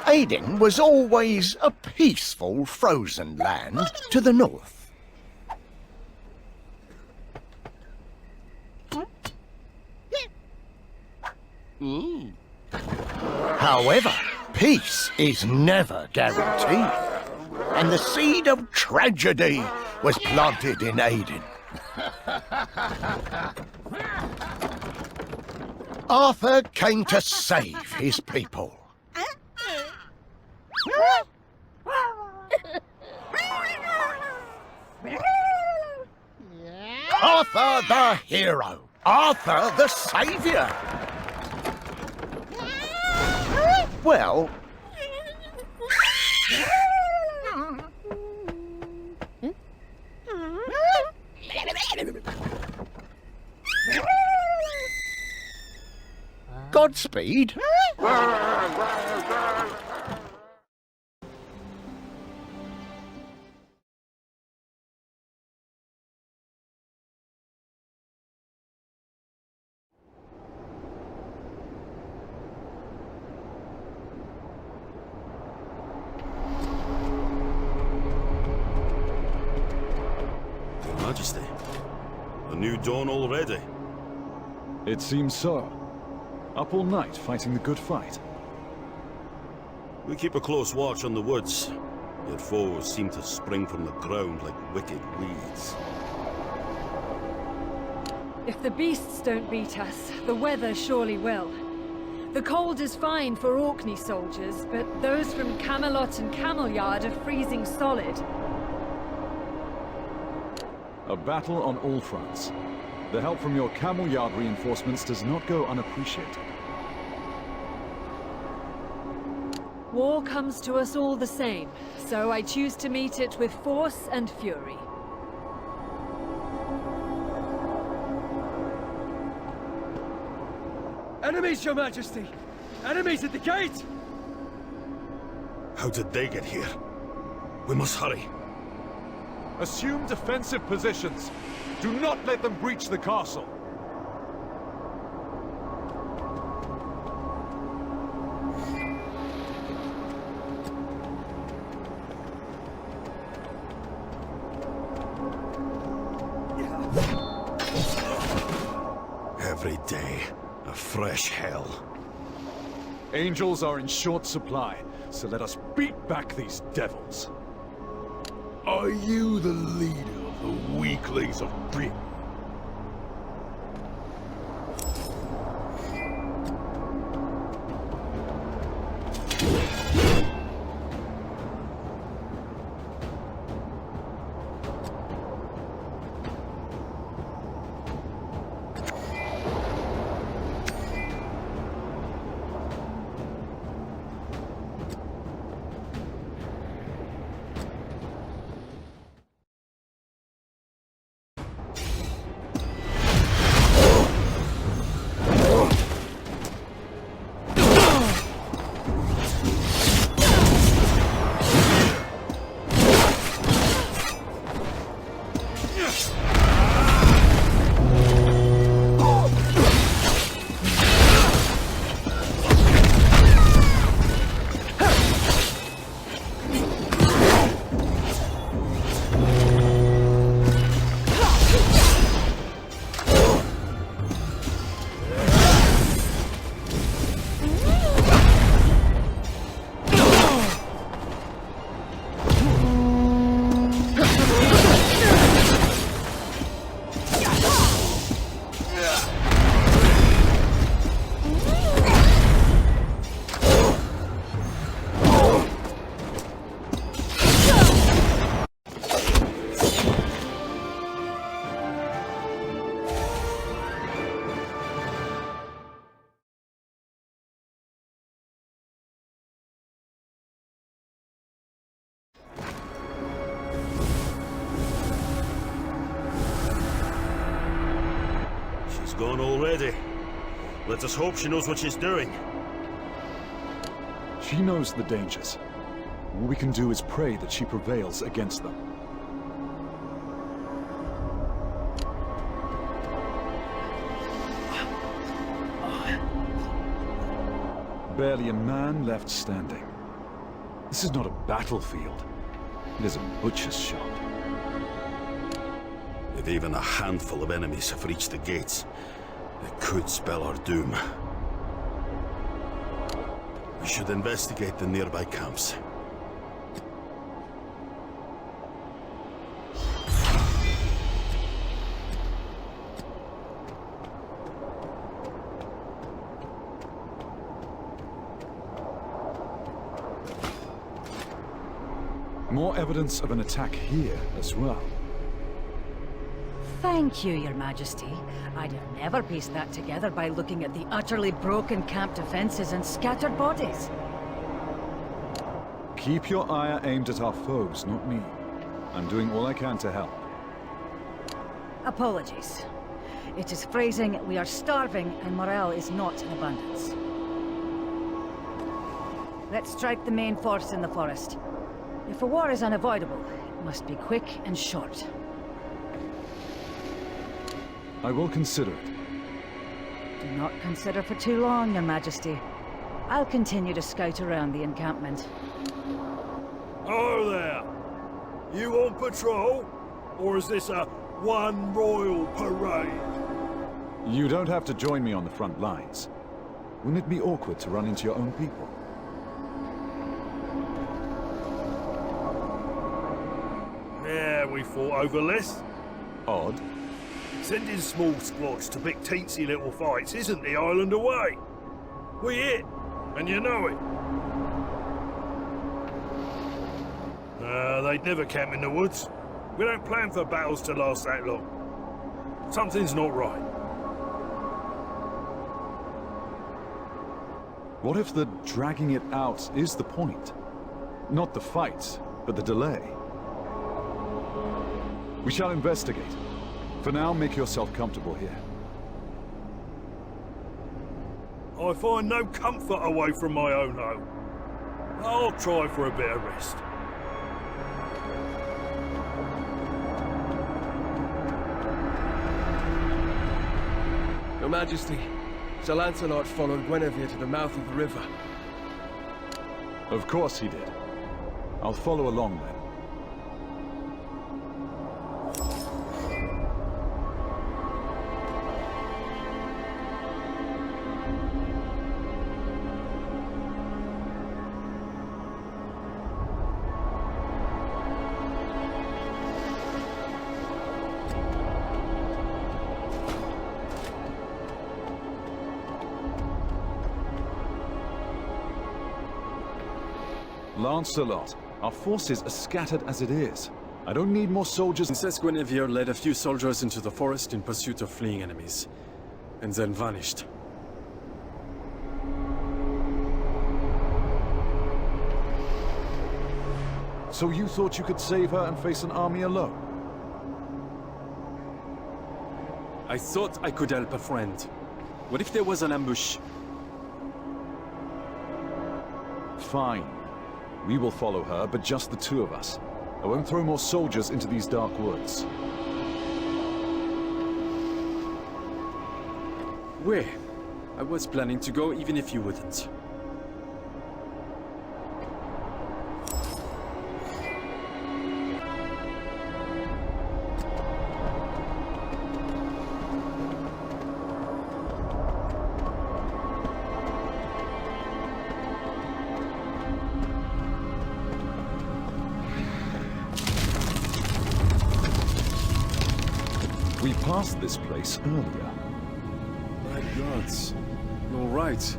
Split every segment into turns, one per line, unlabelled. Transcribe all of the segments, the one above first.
Aden was always a peaceful, frozen land to the north. However, peace is never guaranteed, and the seed of tragedy was planted in Aden. Arthur came to save his people. Arthur the hero. Arthur the saviour. Well... Godspeed.
Your Majesty, a new dawn already.
It seems so. Up all night fighting the good fight.
We keep a close watch on the woods. Your foes seem to spring from the ground like wicked weeds.
If the beasts don't beat us, the weather surely will. The cold is fine for Orkney soldiers, but those from Camelot and Camelyard are freezing solid.
A battle on all fronts. The help from your Camelyard reinforcements does not go unappreciated.
War comes to us all the same, so I choose to meet it with force and fury.
Enemies, Your Majesty! Enemies at the gate!
How did they get here? We must hurry.
Assume defensive positions. Do not let them breach the castle.
Every day, a fresh hell.
Angels are in short supply, so let us beat back these devils.
Are you the leader of the weaklings of Britain?
Gone already. Let us hope she knows what she's doing.
She knows the dangers. All we can do is pray that she prevails against them. Barely a man left standing. This is not a battlefield. It is a butcher's shop.
If even a handful of enemies have reached the gates, it could spell our doom. We should investigate the nearby camps.
More evidence of an attack here as well.
Thank you, Your Majesty. I'd have never pieced that together by looking at the utterly broken camp defenses and scattered bodies.
Keep your ire aimed at our foes, not me. I'm doing all I can to help.
Apologies. It is phrasing, we are starving and morale is not in abundance. Let's strike the main force in the forest. If a war is unavoidable, it must be quick and short.
I will consider it.
Do not consider for too long, Your Majesty. I'll continue to scout around the encampment.
Oh there! You on patrol? Or is this a one royal parade?
You don't have to join me on the front lines. Wouldn't it be awkward to run into your own people?
Yeah, we fought over less.
Odd.
Sending small squads to pick teensy little fights isn't the island away. We hit, and you know it. They'd never camp in the woods. We don't plan for battles to last that long. Something's not right.
What if the dragging it out is the point? Not the fight, but the delay. We shall investigate. For now, make yourself comfortable here.
I find no comfort away from my own home. I'll try for a bit of rest.
Your Majesty, Sir Lancelot followed Guinevere to the mouth of the river.
Of course he did. I'll follow along then. Lancelot, our forces are scattered as it is. I don't need more soldiers.
Princess Guinevere led a few soldiers into the forest in pursuit of fleeing enemies, and then vanished.
So you thought you could save her and face an army alone?
I thought I could help a friend. What if there was an ambush?
Fine. We will follow her, but just the two of us. I won't throw more soldiers into these dark woods.
Where? I was planning to go even if you wouldn't.
We passed this place earlier.
My gods. You're right.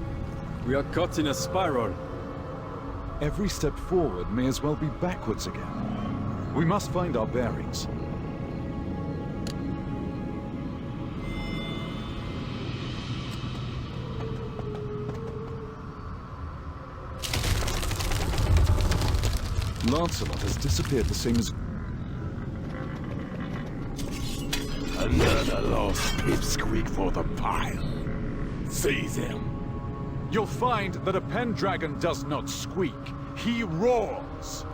We are caught in a spiral.
Every step forward may as well be backwards again. We must find our bearings. Lancelot has disappeared the same as...
Another lost pipsqueak for the pile. Seize him.
You'll find that a Pendragon does not squeak. He roars.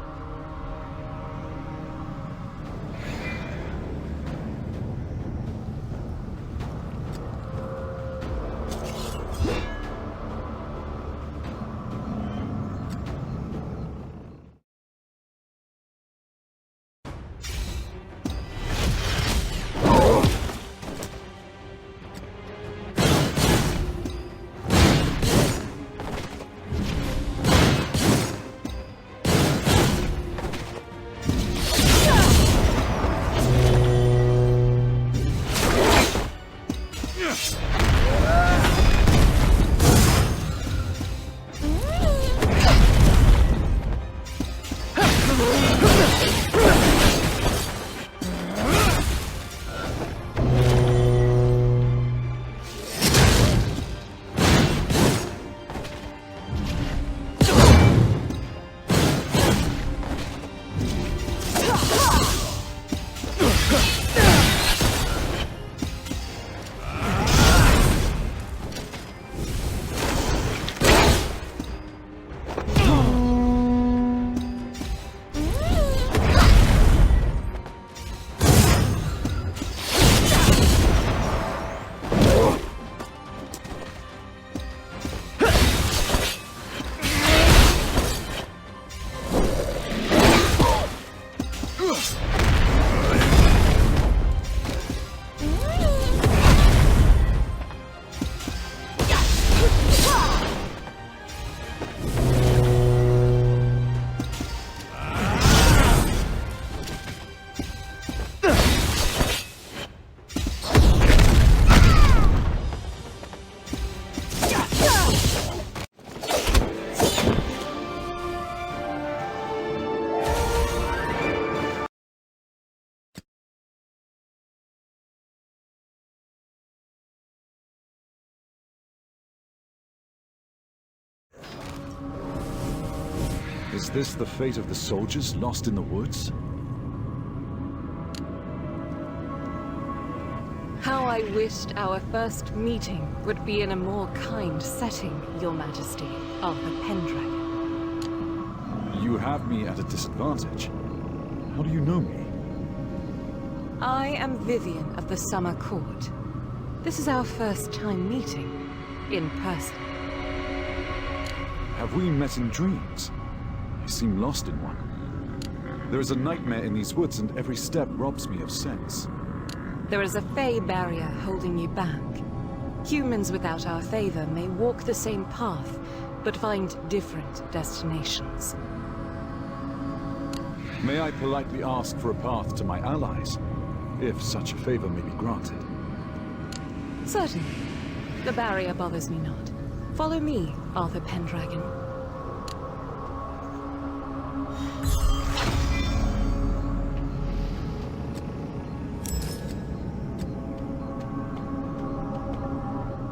Is this the fate of the soldiers lost in the woods?
How I wished our first meeting would be in a more kind setting, Your Majesty, Arthur Pendragon.
You have me at a disadvantage. How do you know me?
I am Vivian of the Summer Court. This is our first time meeting, in person.
Have we met in dreams? I seem lost in one. There is a nightmare in these woods, and every step robs me of sense.
There is a Fey barrier holding you back. Humans without our favor may walk the same path, but find different destinations.
May I politely ask for a path to my allies, if such a favor may be granted?
Certainly. The barrier bothers me not. Follow me, Arthur Pendragon.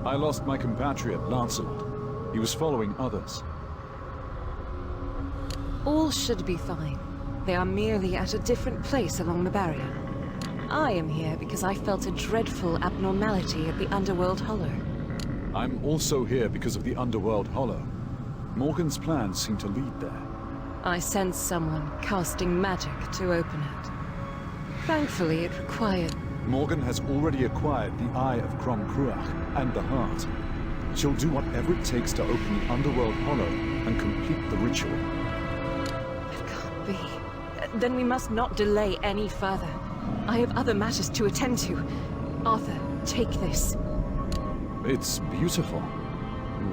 I lost my compatriot, Lancelot. He was following others.
All should be fine. They are merely at a different place along the barrier. I am here because I felt a dreadful abnormality at the Underworld Hollow.
I'm also here because of the Underworld Hollow. Morgan's plans seem to lead there.
I sense someone casting magic to open it. Thankfully, it required...
Morgan has already acquired the Eye of Crom Cruach and the Heart. She'll do whatever it takes to open the Underworld Hollow and complete the ritual.
It can't be. Then we must not delay any further. I have other matters to attend to. Arthur, take this.
It's beautiful.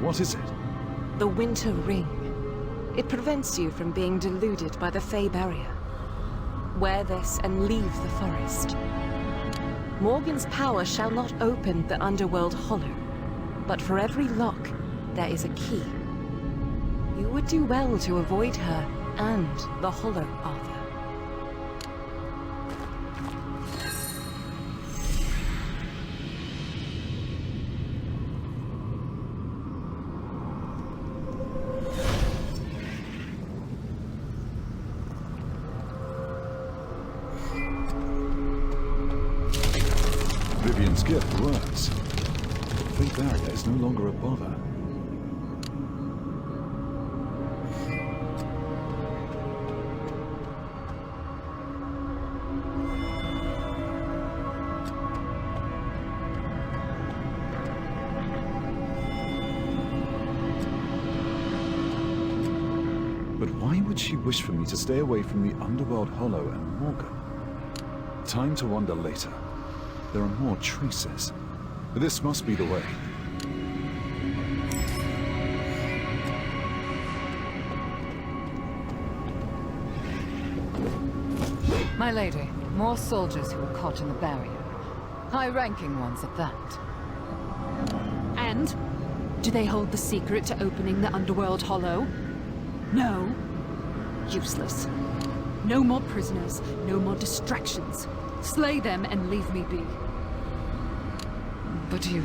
What is it?
The Winter Ring. It prevents you from being deluded by the Fey barrier. Wear this and leave the forest. Morgan's power shall not open the Underworld Hollow, but for every lock, there is a key. You would do well to avoid her and the Hollow, Arthur.
Vivian's gift works. The Fey barrier is no longer a bother. But why would she wish for me to stay away from the Underworld Hollow and Morgan? Time to wander later. There are more traces. This must be the way.
My lady, more soldiers who are caught in the barrier. High-ranking ones at that.
And? Do they hold the secret to opening the Underworld Hollow? No. Useless. No more prisoners, no more distractions. Slay them and leave me be.
But you...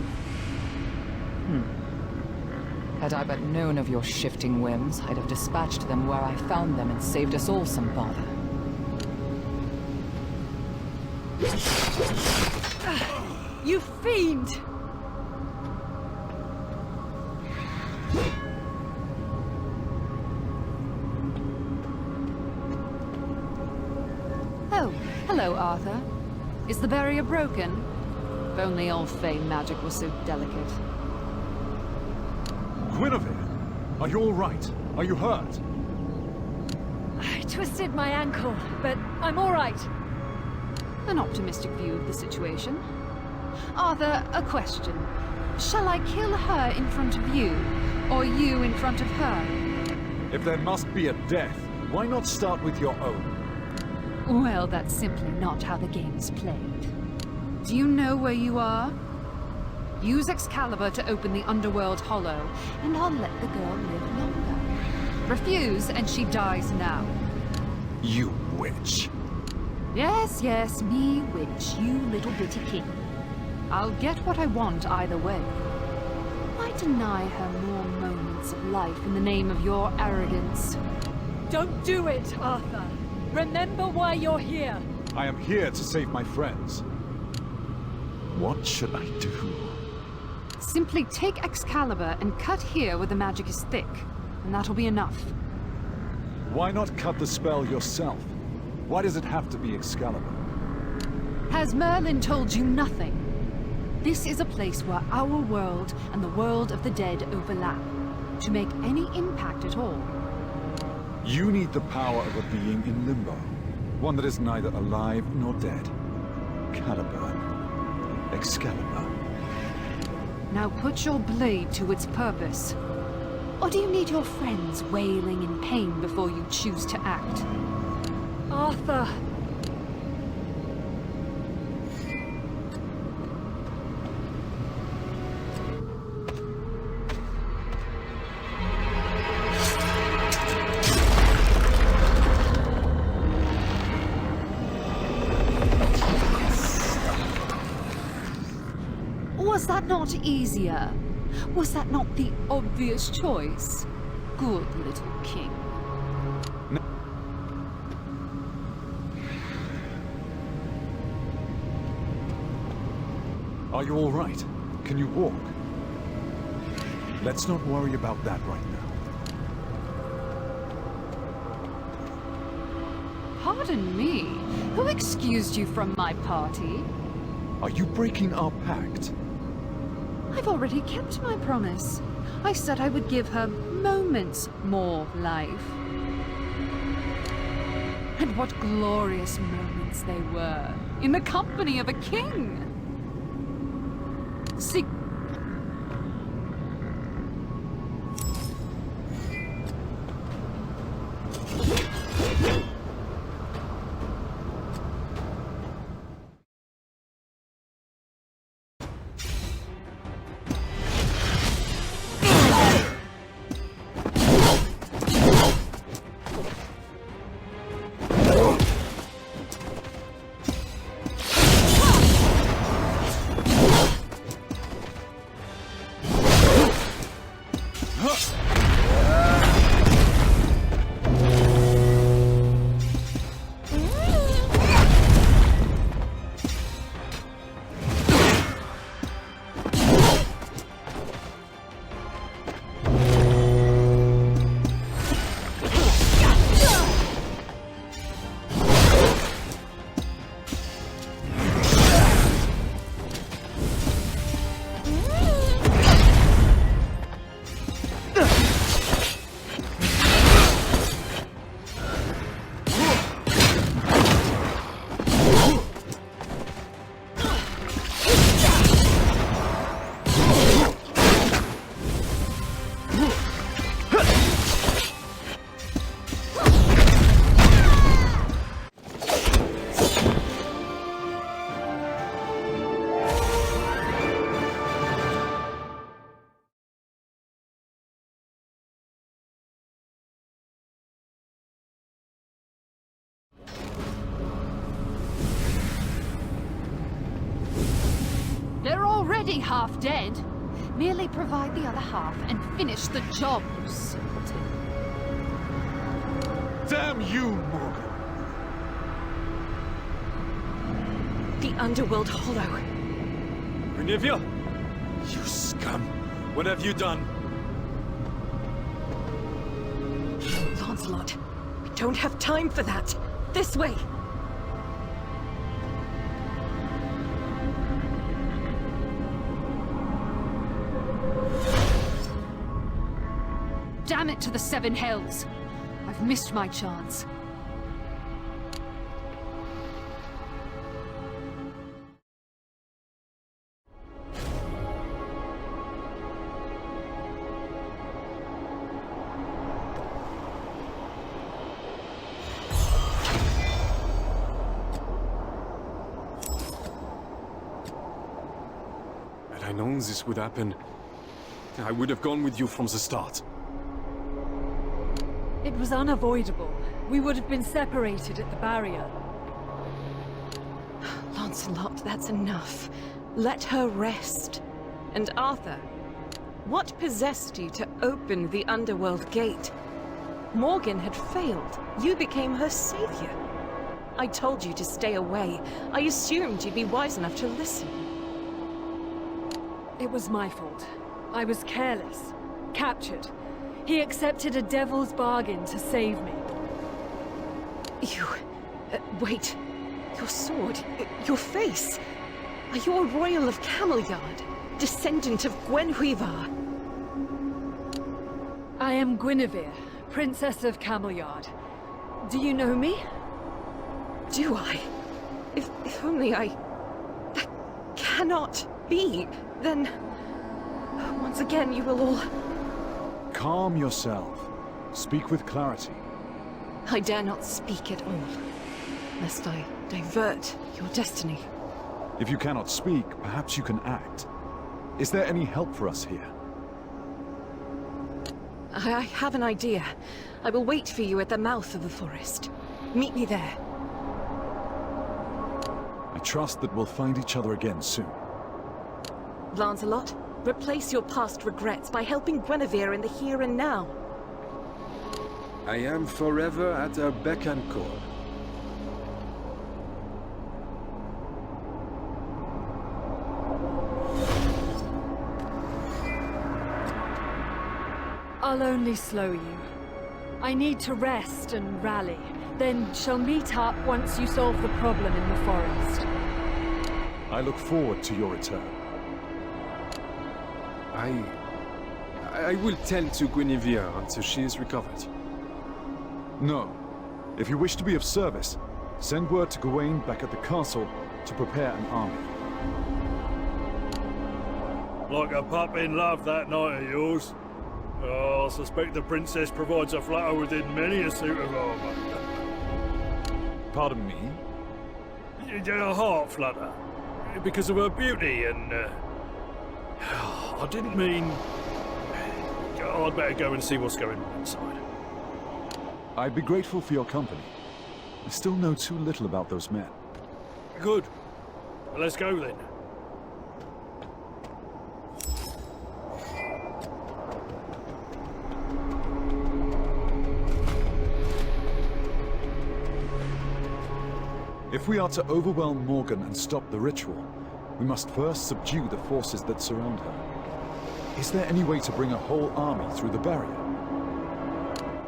Had I but known of your shifting whims, I'd have dispatched them where I found them and saved us all some bother.
You fiend! Oh, hello, Arthur. Is the barrier broken? If only old Fey magic was so delicate.
Guinevere! Are you all right? Are you hurt?
I twisted my ankle, but I'm all right. An optimistic view of the situation. Arthur, a question. Shall I kill her in front of you, or you in front of her?
If there must be a death, why not start with your own?
Well, that's simply not how the game is played. Do you know where you are? Use Excalibur to open the Underworld Hollow, and I'll let the girl live longer. Refuse, and she dies now.
You witch.
Yes, yes, me witch, you little bitty king. I'll get what I want either way. Why deny her more moments of life in the name of your arrogance? Don't do it, Arthur. Remember why you're here.
I am here to save my friends. What should I do?
Simply take Excalibur and cut here where the magic is thick, and that'll be enough.
Why not cut the spell yourself? Why does it have to be Excalibur?
Has Merlin told you nothing? This is a place where our world and the world of the dead overlap. To make any impact at all.
You need the power of a being in limbo. One that is neither alive nor dead. Caliburn. Excalibur.
Now put your blade to its purpose. Or do you need your friends wailing in pain before you choose to act? Arthur! Was that not easier? Was that not the obvious choice? Good little king.
Are you all right? Can you walk? Let's not worry about that right now.
Pardon me? Who excused you from my party?
Are you breaking our pact?
I've already kept my promise. I said I would give her moments more life. And what glorious moments they were, in the company of a king! See... They're already half dead. Merely provide the other half and finish the job, you simpleton.
Damn you, Morgan!
The Underworld Hollow.
Renivia? You scum! What have you done?
Lancelot, we don't have time for that. This way!
Damn it to the Seven Hells! I've missed my chance.
Had I known this would happen, I would have gone with you from the start.
It was unavoidable. We would have been separated at the barrier.
Lancelot, that's enough. Let her rest. And Arthur, what possessed you to open the Underworld Gate? Morgan had failed. You became her savior. I told you to stay away. I assumed you'd be wise enough to listen.
It was my fault. I was careless. Captured. He accepted a devil's bargain to save me.
You... wait. Your sword, your face. Are you a royal of Camelyard? Descendant of Gwenhwyvar?
I am Guinevere, Princess of Camelyard. Do you know me?
Do I? If only I... That cannot be. Then... once again you will all...
Calm yourself. Speak with clarity.
I dare not speak at all, lest I divert your destiny.
If you cannot speak, perhaps you can act. Is there any help for us here?
I have an idea. I will wait for you at the mouth of the forest. Meet me there.
I trust that we'll find each other again soon.
Lancelot, replace your past regrets by helping Guinevere in the here and now.
I am forever at her beck and call.
I'll only slow you. I need to rest and rally, then shall meet up once you solve the problem in the forest.
I look forward to your return.
I will tend to Guinevere until she is recovered.
No. If you wish to be of service, send word to Gawain back at the castle to prepare an army.
Like a pup in love, that knight of yours. Oh, I suspect the princess provides a flutter within many a suit of armor.
Pardon me?
A heart flutter. Because of her beauty and... I didn't mean... I'd better go and see what's going on inside.
I'd be grateful for your company. I still know too little about those men.
Good. Well, let's go then.
If we are to overwhelm Morgan and stop the ritual, we must first subdue the forces that surround her. Is there any way to bring a whole army through the barrier?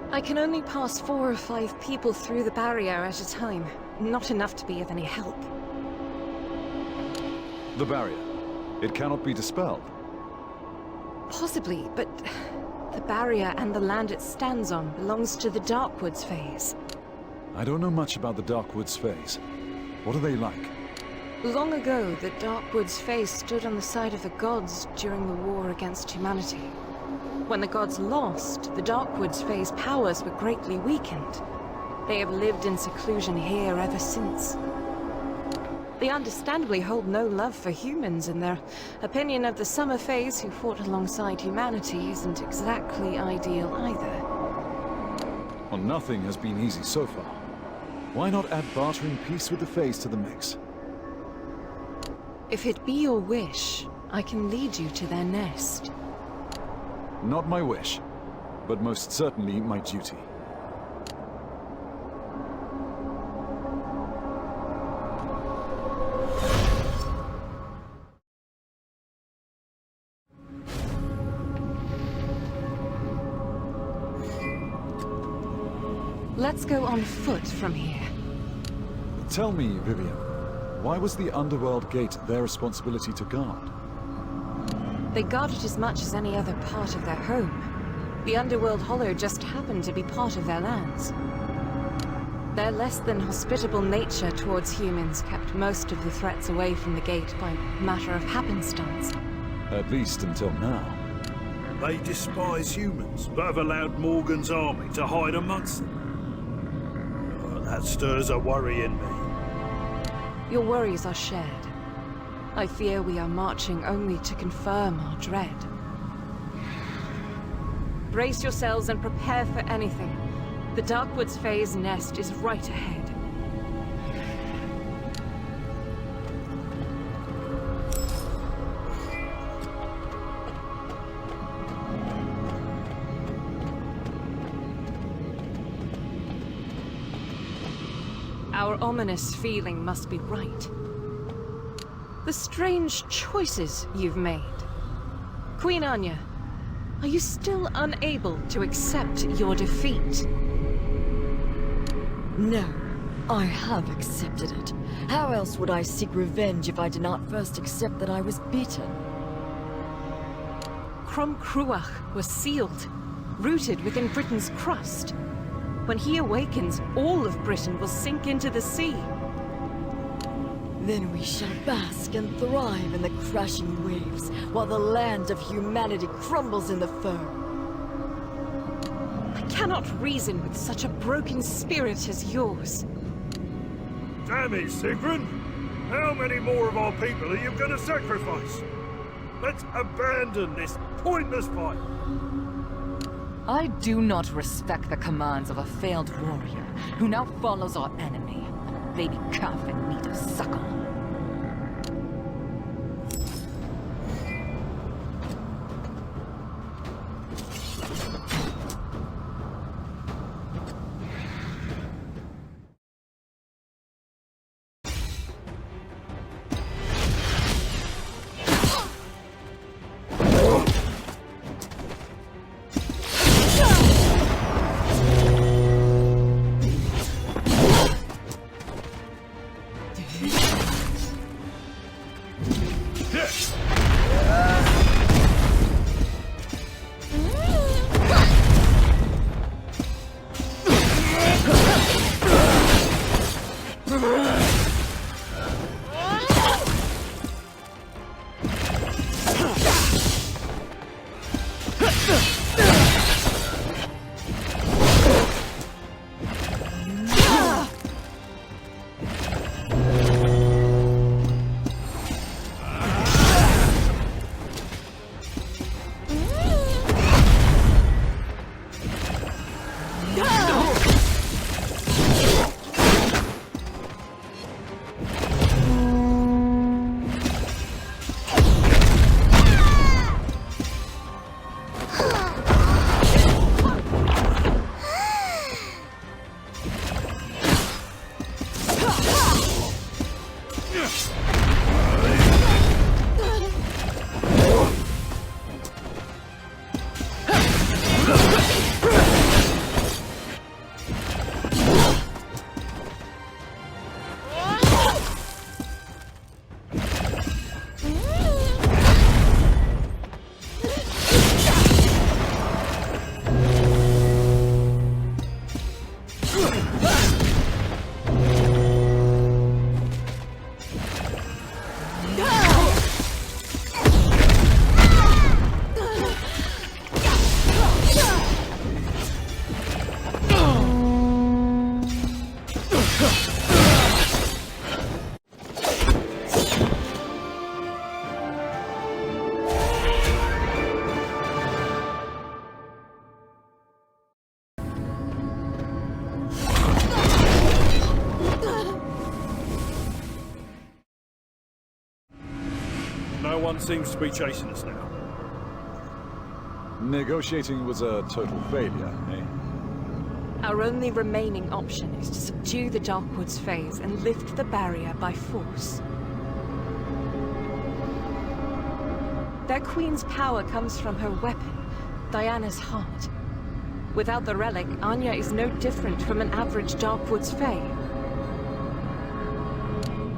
I can only pass 4 or 5 people through the barrier at a time. Not enough to be of any help.
The barrier. It cannot be dispelled.
Possibly, but... the barrier and the land it stands on belongs to the Darkwoods phase.
I don't know much about the Darkwoods phase. What are they like?
Long ago, the Darkwoods phase stood on the side of the gods during the war against humanity. When the gods lost, the Darkwoods phase powers were greatly weakened. They have lived in seclusion here ever since. They understandably hold no love for humans, and their opinion of the Summer phase who fought alongside humanity isn't exactly ideal either.
Well, nothing has been easy so far. Why not add bartering peace with the phase to the mix?
If it be your wish, I can lead you to their nest.
Not my wish, but most certainly my duty.
Let's go on foot from here.
Tell me, Vivian, why was the Underworld Gate their responsibility to guard?
They guard it as much as any other part of their home. The Underworld Hollow just happened to be part of their lands. Their less than hospitable nature towards humans kept most of the threats away from the gate by matter of happenstance.
At least until now.
They despise humans, but have allowed Morgan's army to hide amongst them. That stirs a worry in me.
Your worries are shared. I fear we are marching only to confirm our dread. Brace yourselves and prepare for anything. The Darkwoods phase nest is right ahead. Our ominous feeling must be right. The strange choices you've made. Queen Anya, are you still unable to accept your defeat?
No, I have accepted it. How else would I seek revenge if I did not first accept that I was beaten?
Crom Cruach was sealed, rooted within Britain's crust. When he awakens, all of Britain will sink into the sea.
Then we shall bask and thrive in the crashing waves, while the land of humanity crumbles in the foam.
I cannot reason with such a broken spirit as yours.
Damn it, Sigrun! How many more of our people are you gonna sacrifice? Let's abandon this pointless fight!
I do not respect the commands of a failed warrior, who now follows our enemy, a baby calf in need of suckle.
No one seems to be chasing us now.
Negotiating was a total failure, eh?
Our only remaining option is to subdue the Darkwoods phase and lift the barrier by force. Their queen's power comes from her weapon, Diana's heart. Without the relic, Anya is no different from an average Darkwoods Fae.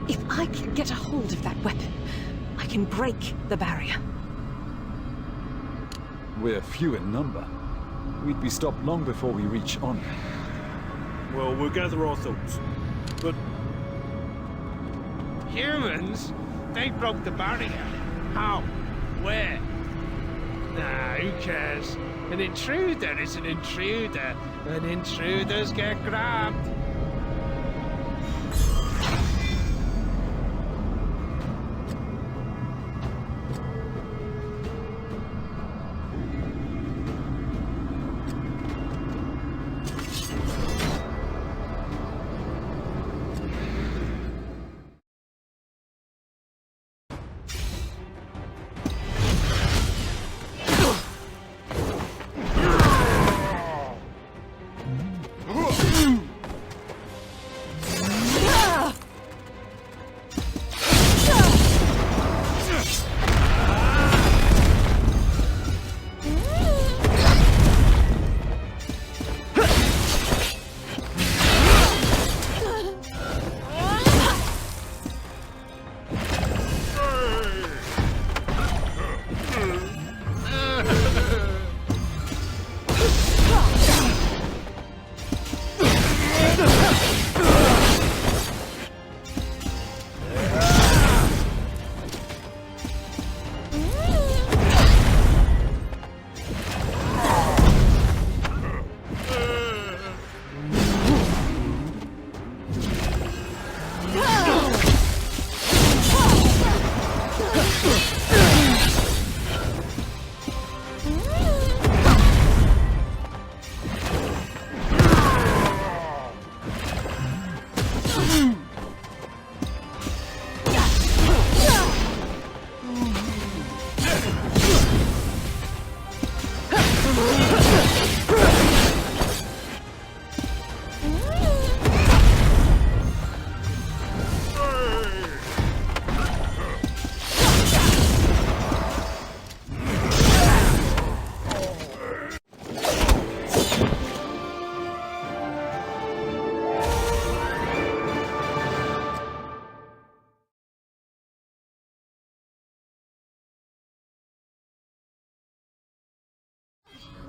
If I can get a hold of that weapon, I can break the barrier.
We're few in number. We'd be stopped long before we reach Anya.
Well, we'll gather our thoughts. But
Humans? They broke the barrier. How? Where? Nah, who cares? An intruder is an intruder, and intruders get grabbed.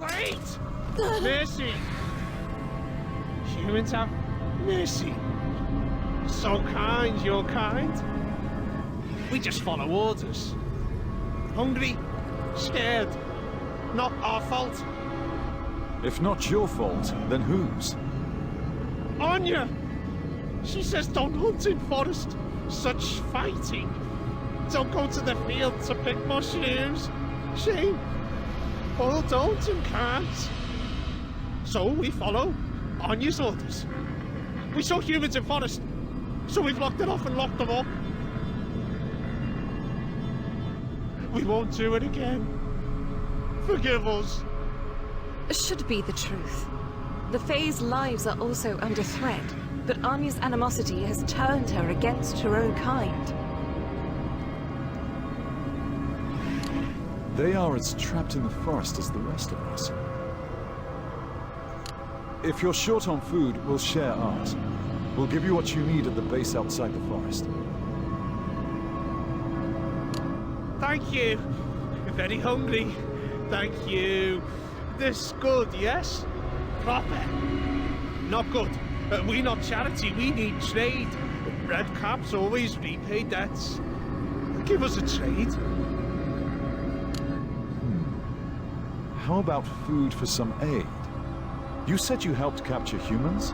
Wait! Mercy! Humans have mercy. So kind, you're kind. We just follow orders. Hungry, scared. Not our fault.
If not your fault, then whose?
Anya! She says don't hunt in forest. Such fighting. Don't go to the field to pick mushrooms. Shame. All don't and can't. So we follow Anya's orders. We saw humans in forest, so we blocked it off and locked them up. We won't do it again. Forgive us.
Should be the truth. The Fae's lives are also under threat, but Anya's animosity has turned her against her own kind.
They are as trapped in the forest as the rest of us. If you're short on food, we'll share ours. We'll give you what you need at the base outside the forest.
Thank you. Very hungry. Thank you. This good, yes? Proper. Not good. We not charity, we need trade. Red Caps always repay debts. Give us a trade.
How about food for some aid? You said you helped capture humans?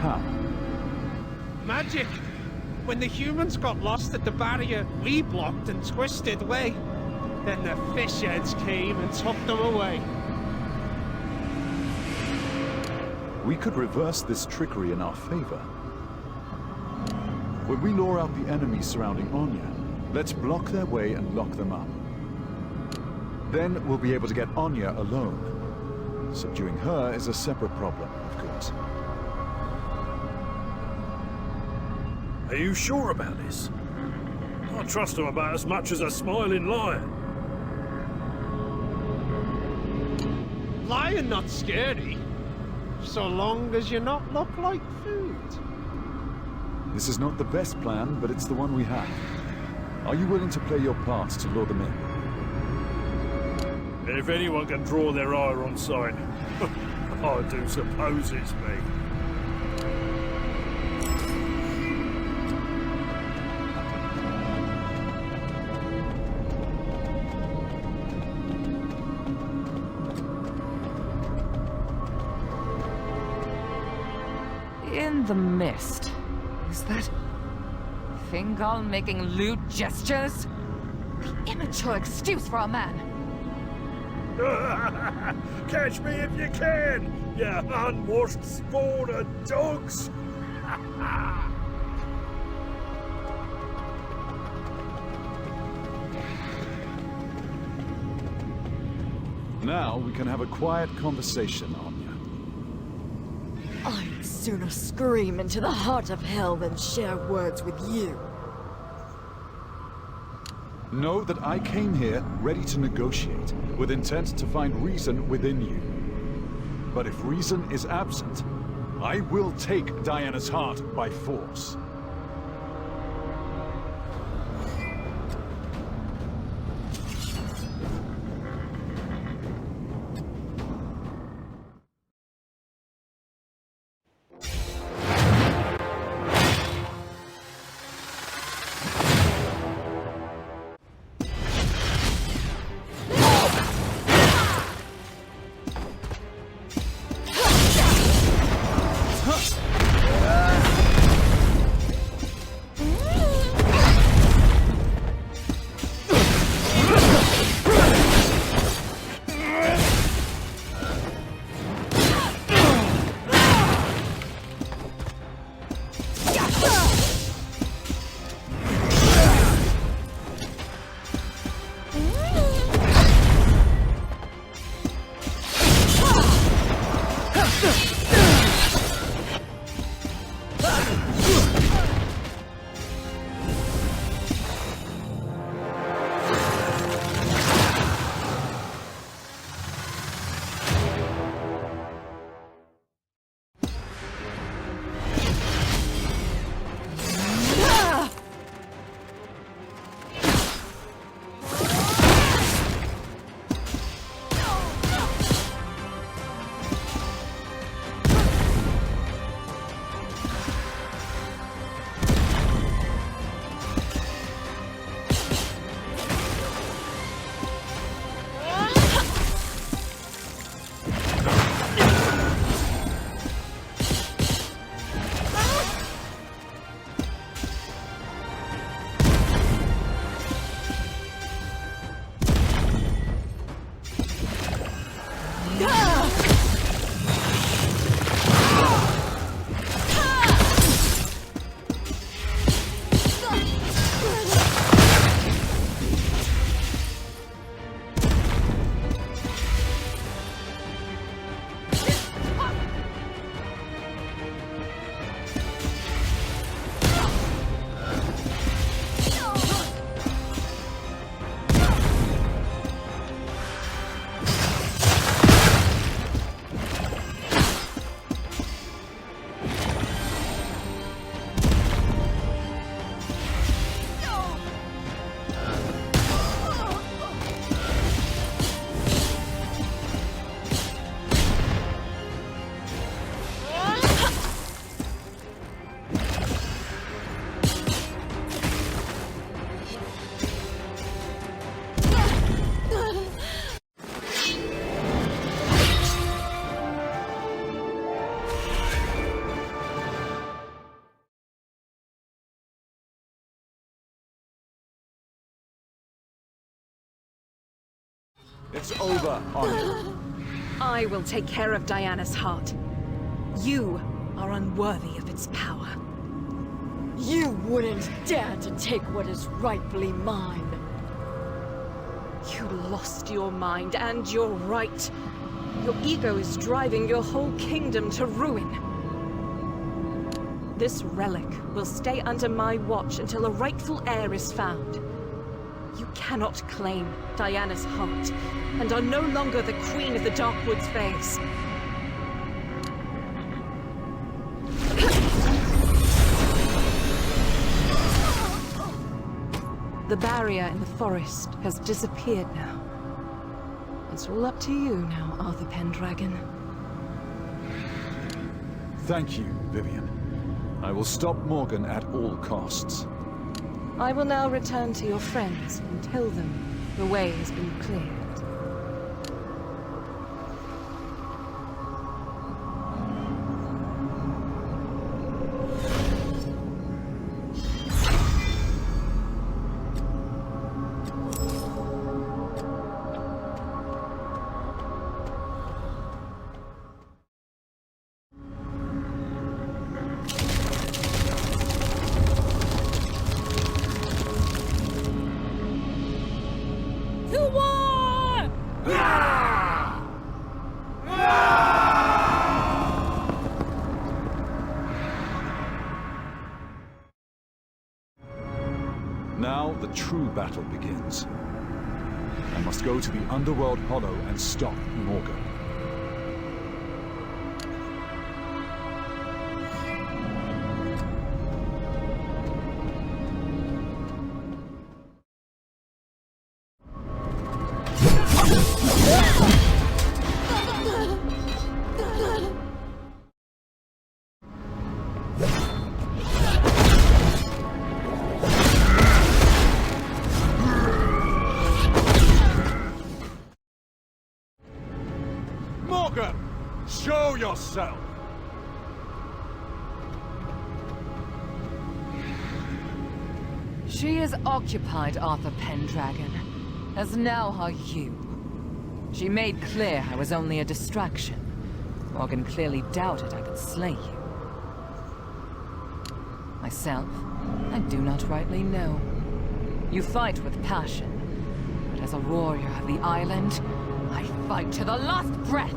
How?
Magic. When the humans got lost at the barrier, we blocked and twisted away. Then the fish heads came and took them away.
We could reverse this trickery in our favor. When we lure out the enemies surrounding Anya, let's block their way and lock them up. Then we'll be able to get Anya alone. Subduing her is a separate problem, of course.
Are you sure about this? I trust him about as much as a smiling lion.
Lion not scary, so long as you not look like food.
This is not the best plan, but it's the one we have. Are you willing to play your part to lure them in?
And if anyone can draw their ire on sight, I do suppose it's me.
In the mist. Is that Fingal making lewd gestures? The immature excuse for a man.
Catch me if you can, you unwashed spawn of dogs!
Now we can have a quiet conversation, Anya.
I'd sooner scream into the heart of hell than share words with you.
Know that I came here ready to negotiate, with intent to find reason within you. But if reason is absent, I will take Diana's heart by force. It's over, Anya.
I will take care of Diana's heart. You are unworthy of its power.
You wouldn't dare to take what is rightfully mine.
You lost your mind and your right. Your ego is driving your whole kingdom to ruin. This relic will stay under my watch until a rightful heir is found. You cannot claim Diana's heart, and are no longer the Queen of the Darkwoods Fays. The barrier in the forest has disappeared now. It's all up to you now, Arthur Pendragon.
Thank you, Vivian. I will stop Morgan at all costs.
I will now return to your friends and tell them the way has been cleared.
Now the true battle begins. I must go to the Underworld Hollow and stop Morgan. Morgan! Show yourself!
She is occupied, Arthur Pendragon, as now are you. She made clear I was only a distraction. Morgan clearly doubted I could slay you. Myself, I do not rightly know. You fight with passion, but as a warrior of the island, I fight to the last breath!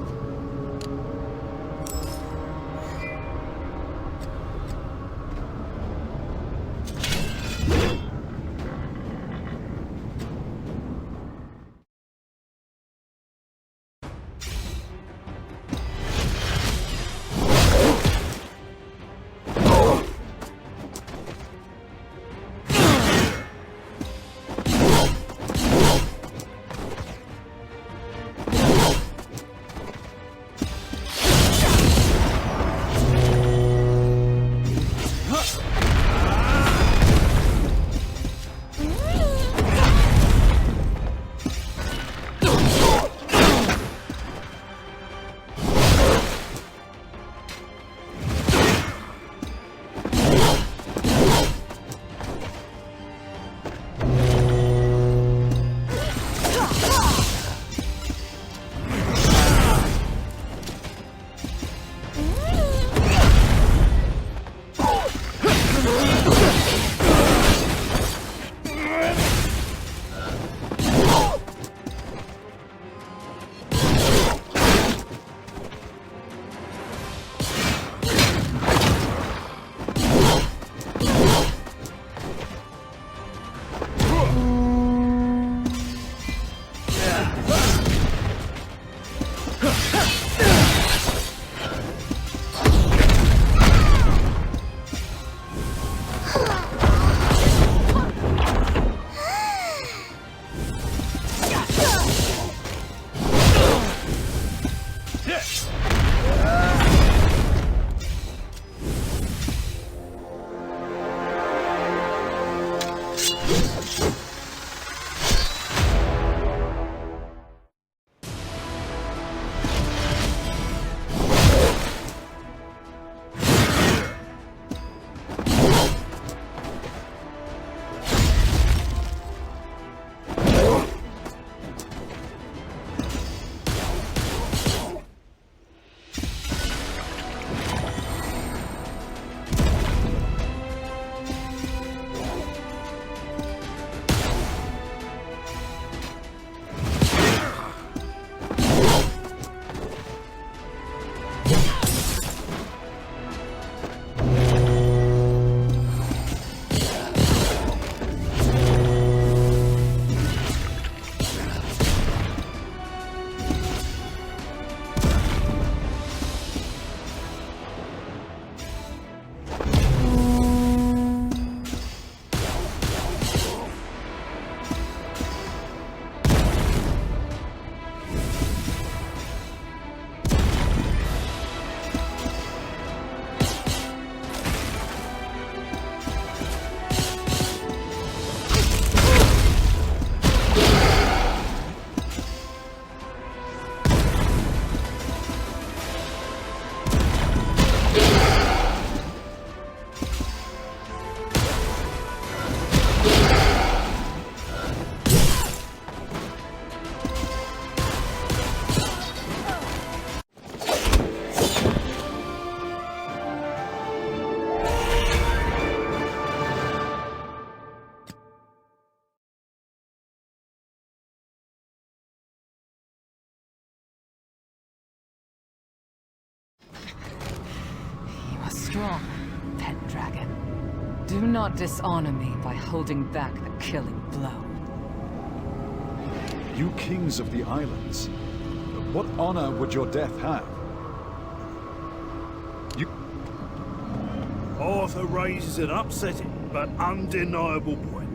strong, Pendragon. Do not dishonor me by holding back the killing blow.
You kings of the islands, what honor would your death have?
Arthur raises an upsetting but undeniable point.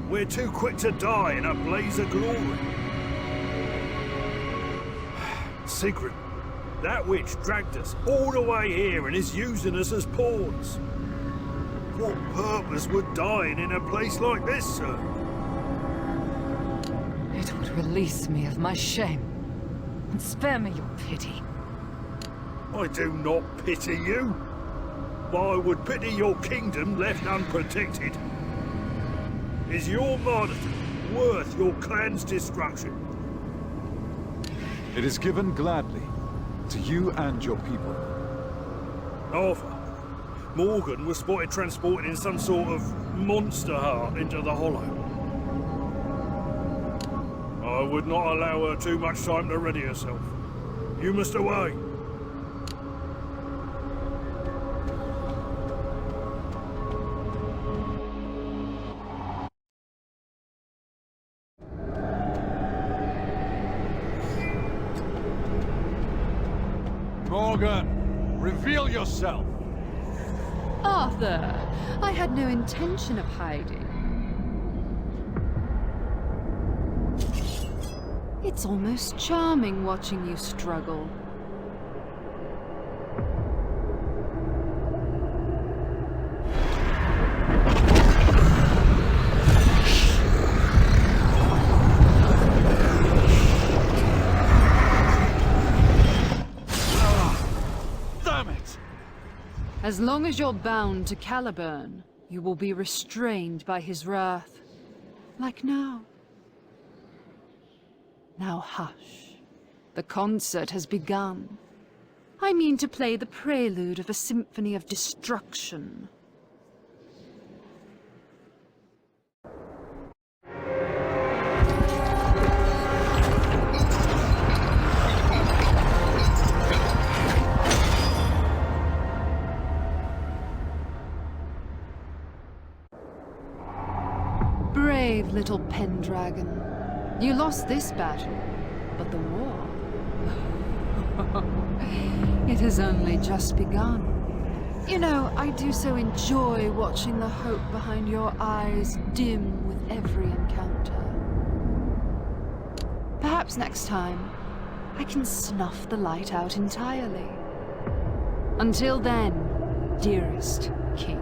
We're too quick to die in a blaze of glory. Sigrid, that witch dragged us all the way here and is using us as pawns. What purpose would dying in a place like this serve?
It would release me of my shame and spare me your pity.
I do not pity you. But I would pity your kingdom left unprotected. Is your martyrdom worth your clan's destruction?
It is given gladly, to you and your people.
Arthur, Morgan was spotted transported in some sort of monster heart into the Hollow. I would not allow her too much time to ready herself. You must away.
Morgan, reveal yourself!
Arthur, I had no intention of hiding. It's almost charming watching you struggle. As long as you're bound to Caliburn, you will be restrained by his wrath. Like now. Now hush. The concert has begun. I mean to play the prelude of a symphony of destruction. Brave little Pendragon. You lost this battle, but the war... it has only just begun. You know, I do so enjoy watching the hope behind your eyes dim with every encounter. Perhaps next time, I can snuff the light out entirely. Until then, dearest King.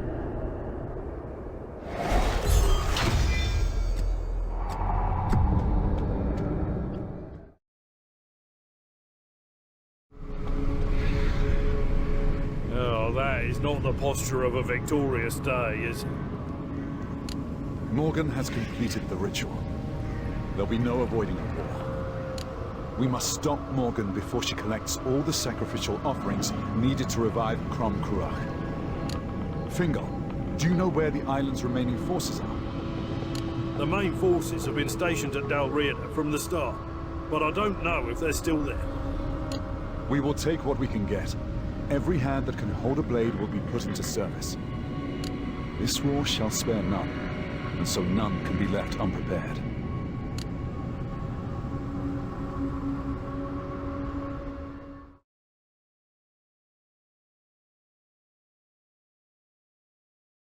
That is not the posture of a victorious day, is it?
Morgan has completed the ritual. There'll be no avoiding a war. We must stop Morgan before she collects all the sacrificial offerings needed to revive Crom Cruach. Fingal, do you know where the island's remaining forces are?
The main forces have been stationed at Dal Riata from the start, but I don't know if they're still there.
We will take what we can get. Every hand that can hold a blade will be put into service. This war shall spare none, and so none can be left unprepared.